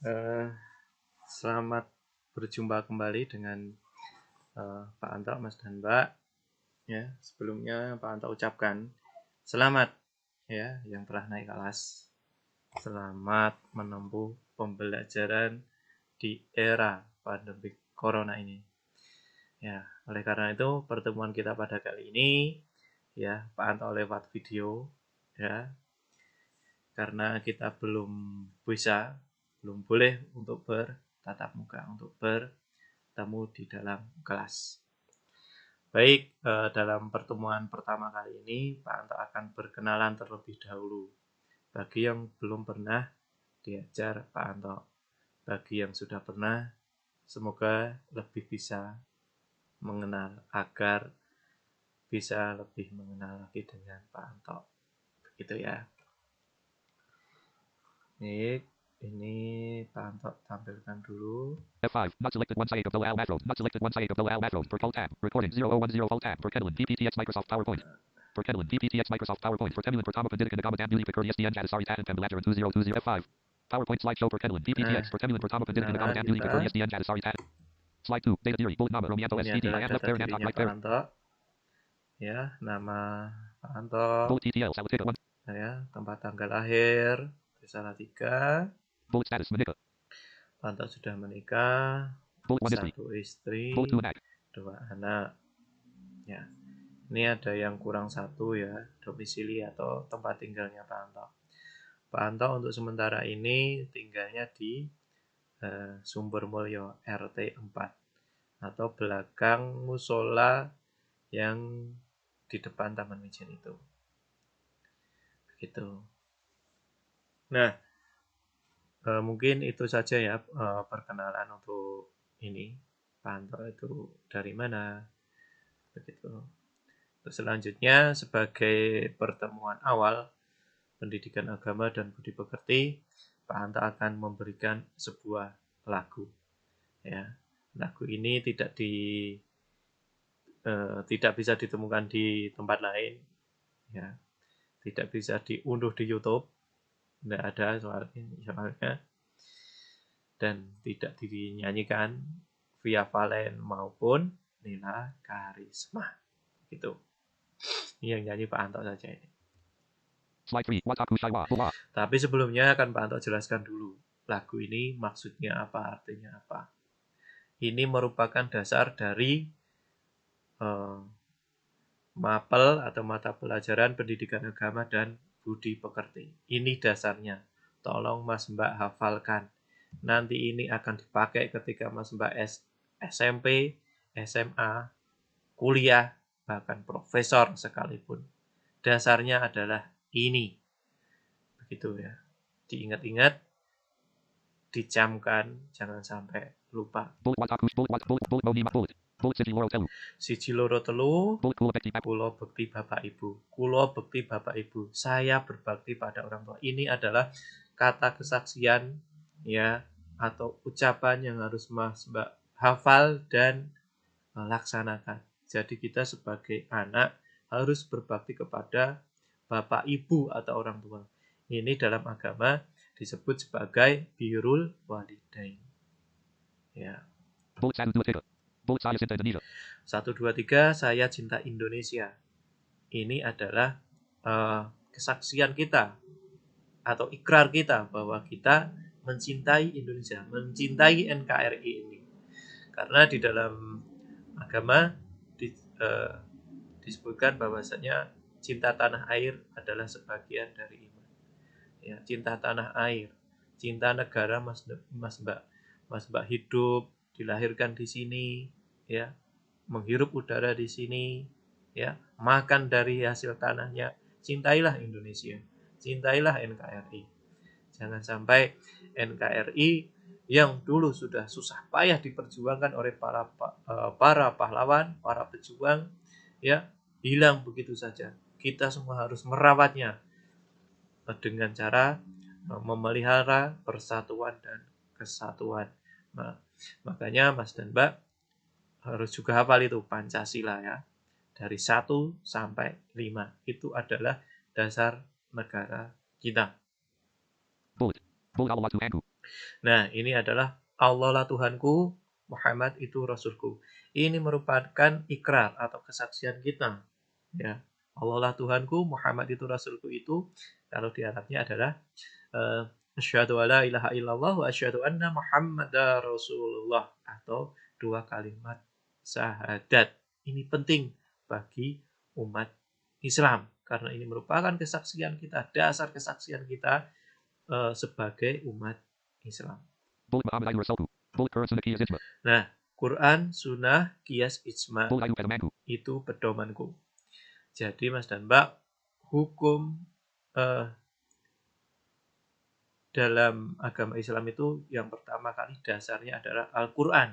Eh, Selamat berjumpa kembali dengan Pak Anto, Mas dan Mbak. Ya, sebelumnya Pak Anto ucapkan selamat ya yang telah naik kelas. Selamat menempuh pembelajaran di era pandemi corona ini. Ya, oleh karena itu pertemuan kita pada kali ini ya Pak Anto lewat video ya karena kita belum boleh untuk bertatap muka, untuk bertemu di dalam kelas. Baik, dalam pertemuan pertama kali ini, Pak Anto akan berkenalan terlebih dahulu. Bagi yang belum pernah diajar Pak Anto, bagi yang sudah pernah, semoga lebih bisa mengenal agar bisa lebih mengenal lagi dengan Pak Anto. Begitu ya. Baik, ini Pak Anto tampilkan dulu. F5, not selected one side of the Al macros, not selected one side of the Al macros, per call tab, recording 0010 full tab, per Ketlin, PPTX Microsoft PowerPoint, per Ketlin, PPTX Microsoft PowerPoint, per Temulan, per Tama, Pendidikan, Nagama, Dan, Dili, Pekur, ESDN, Jatisari, Tatan, Pembelajaran 2020 F5, PowerPoint slideshow, per Ketlin, PPTX, per Temulan, per Tama, Pendidikan, Nagama, Dan, Dili, Pekur, ESDN, Jatisari, Tatan. Slide 2, data theory, bullet number, Romianto, Ini STD, adalah IAM, left data parent, dirinya right Pak parent, Anto. Ya, nama Pak Anto, bullet TTL, Salatiga, 1, ya, tempat tanggal lahir, Salatiga. bullet status, menikah, Pak Anto sudah menikah, bullet 1 history, 1 istri, bullet 2 Mac, 2 anak. Ya, ini ada yang kurang 1 ya, domisili atau tempat tinggalnya Pak Anto. Pak Anto untuk sementara ini tinggalnya di Sumber Mulyo RT 4 atau belakang musola yang di depan Taman Mijen itu. Begitu. Nah, mungkin itu saja ya perkenalan untuk ini. Pak Anto itu dari mana? Begitu. Terus selanjutnya sebagai pertemuan awal pendidikan agama dan budi pekerti, Pak Anto akan memberikan sebuah lagu. Ya, lagu ini tidak bisa ditemukan di tempat lain. Ya, tidak bisa diunduh di YouTube. Tidak ada soalnya. Dan tidak dinyanyikan via Valen maupun Nila Karisma. Gitu. Ini yang nyanyi Pak Anto saja ini. slide 3, Wataku Shaiwa, Bula, Tapi sebelumnya akan Pak Anto jelaskan dulu. Lagu ini maksudnya apa, artinya apa. Ini merupakan dasar dari mapel atau mata pelajaran pendidikan agama dan budi pekerti. Ini dasarnya. Tolong Mas Mbak hafalkan. Nanti ini akan dipakai ketika Mas Mbak SMP, SMA, kuliah, bahkan profesor sekalipun. Dasarnya adalah ini. Begitu ya. Diingat-ingat, dicamkan, jangan sampai lupa. bullet Wataku, bullet Monima, bullet Siji Loro Telu, Siji loro telu, bullet Kula Bekti, kulo bekti Bapak Ibu. Kulo bekti Bapak Ibu. Saya berbakti pada orang tua. Ini adalah kata kesaksian ya atau ucapan yang harus Mas Mbak hafal dan laksanakan. Jadi kita sebagai anak harus berbakti kepada Bapak Ibu atau orang tua. Ini dalam agama disebut sebagai birrul walidain. Ya. bullet 1, 2, 3, bullet saya cinta Indonesia, 1 2 3 saya cinta Indonesia. Ini adalah kesaksian kita atau ikrar kita bahwa kita mencintai Indonesia, mencintai NKRI ini. Karena di dalam agama disebutkan bahwasanya cinta tanah air adalah sebagian dari iman. Ya, cinta tanah air, cinta negara Mas Mbak. Mas Mbak hidup, dilahirkan di sini, ya, menghirup udara di sini, ya, makan dari hasil tanahnya. Cintailah Indonesia, cintailah NKRI. Jangan sampai NKRI yang dulu sudah susah payah diperjuangkan oleh para pahlawan, para pejuang, ya, hilang begitu saja. Kita semua harus merawatnya dengan cara memelihara persatuan dan kesatuan. Nah, makanya Mas dan Mbak harus juga hafal itu Pancasila ya. Dari 1 sampai 5. Itu adalah dasar negara kita. bullet Alawatu Angku, Nah, ini adalah Allah lah Tuhanku, Muhammad itu Rasulku. Ini merupakan ikrar atau kesaksian kita. Ya, Allah lah Tuhanku, Muhammad itu Rasulku itu kalau di Arabnya adalah asyhadu alla ilaha illallah wa asyhadu anna Muhammadar Rasulullah atau dua kalimat syahadat. Ini penting bagi umat Islam karena ini merupakan kesaksian kita, dasar kesaksian kita sebagai umat Islam. Bullet Muhammad Rasulku. Bullet Quran Sunnah Qiyas Ijma. Nah, Quran, Sunnah, Qiyas, Ijma Bullet Ayub Pedomanku. itu pedomanku. Jadi Mas dan Mbak, hukum dalam agama Islam itu yang pertama kali dasarnya adalah Al-Quran.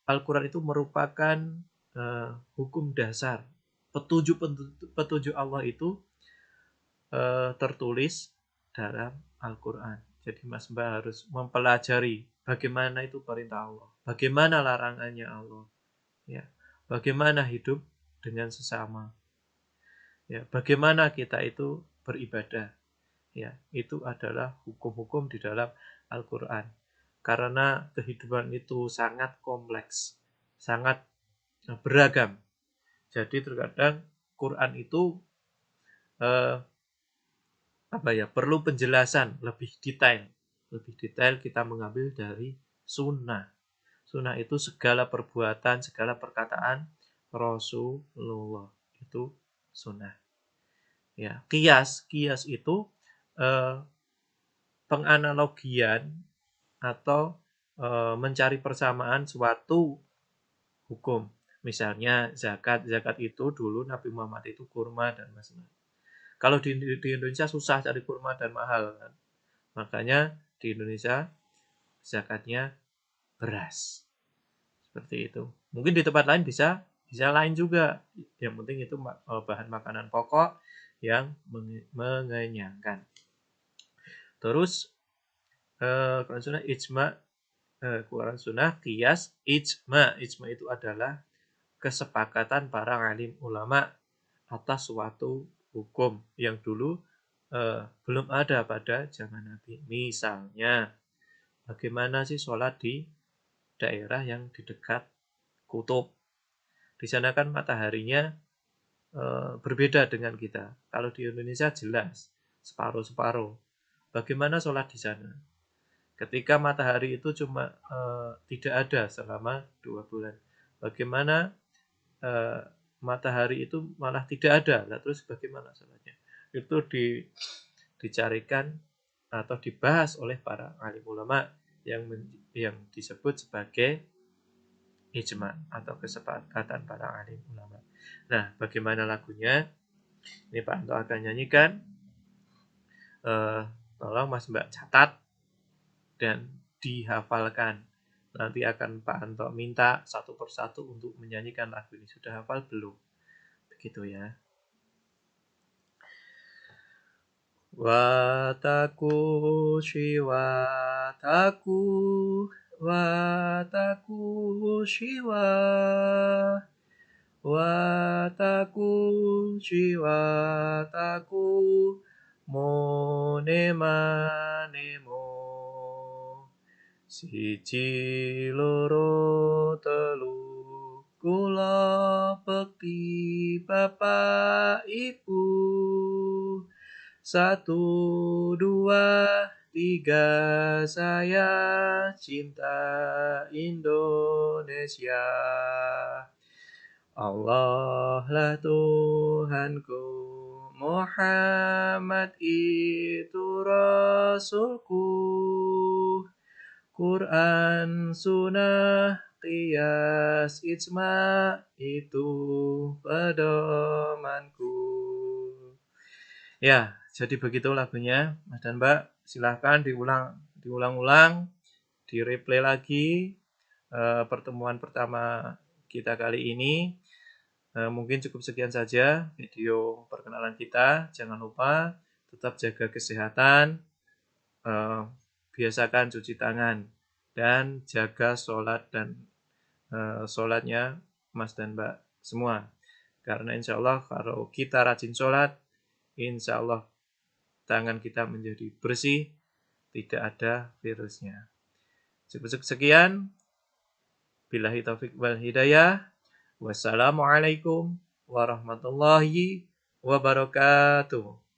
Al-Quran itu merupakan hukum dasar. Petunjuk Allah itu tertulis dalam Al-Quran. Jadi Mas Mbak harus mempelajari bagaimana itu perintah Allah, bagaimana larangannya Allah, ya, bagaimana hidup dengan sesama, ya, bagaimana kita itu beribadah, ya, itu adalah hukum-hukum di dalam Al-Quran. Karena kehidupan itu sangat kompleks, sangat beragam. Jadi terkadang Quran itu perlu penjelasan lebih detail. Lebih detail kita mengambil dari sunnah. Sunnah itu segala perbuatan, segala perkataan Rasulullah. Itu sunnah. Ya, kias itu penganalogian atau mencari persamaan suatu hukum. Misalnya zakat itu dulu Nabi Muhammad itu kurma dan macam-macam. Kalau di Indonesia susah cari kurma dan mahal kan. Makanya di Indonesia zakatnya beras. Seperti itu. Mungkin di tempat lain bisa lain juga. Yang penting itu bahan makanan pokok yang mengenyangkan. Terus Quran Sunnah ijma, Quran Sunnah qiyas ijma. Ijma itu adalah kesepakatan para alim ulama atas suatu hukum yang dulu belum ada pada zaman Nabi. Misalnya, bagaimana sih sholat di daerah yang di dekat kutub? Di sana kan mataharinya berbeda dengan kita. Kalau di Indonesia jelas, separuh-separuh. Bagaimana sholat di sana? Ketika matahari itu cuma tidak ada selama 2 bulan. Bagaimana matahari itu malah tidak ada. Nah, terus bagaimana sholatnya? Itu dicarikan atau dibahas oleh para alim ulama yang disebut sebagai ijma atau kesepakatan para alim ulama. Nah, bagaimana lagunya? Ini Pak Anto akan nyanyikan. Tolong Mas Mbak catat dan dihafalkan. Nanti akan Pak Anto minta satu persatu untuk menyanyikan lagu ini. Sudah hafal belum? Begitu ya. Wataku shiwa taku, wataku shiwa, wataku shiwa taku, monema nemo, siji loro telu, kula bekti bapak ibu. 1, 2, 3 saya cinta Indonesia. Allah lah Tuhanku, Muhammad itu Rasulku. Quran, Sunnah, Qiyas, Ijma itu pedomanku. Ya, jadi begitu lagunya, Mas dan Mbak. Silahkan diulang-ulang, di-replay lagi pertemuan pertama kita kali ini. Mungkin cukup sekian saja video perkenalan kita. Jangan lupa tetap jaga kesehatan, biasakan cuci tangan, dan jaga sholat dan sholatnya Mas dan Mbak semua. Karena insya Allah kalau kita rajin sholat, insya Allah tangan kita menjadi bersih, tidak ada virusnya. Cukup sekian. Billahi taufik wal hidayah. Wassalamualaikum warahmatullahi wabarakatuh.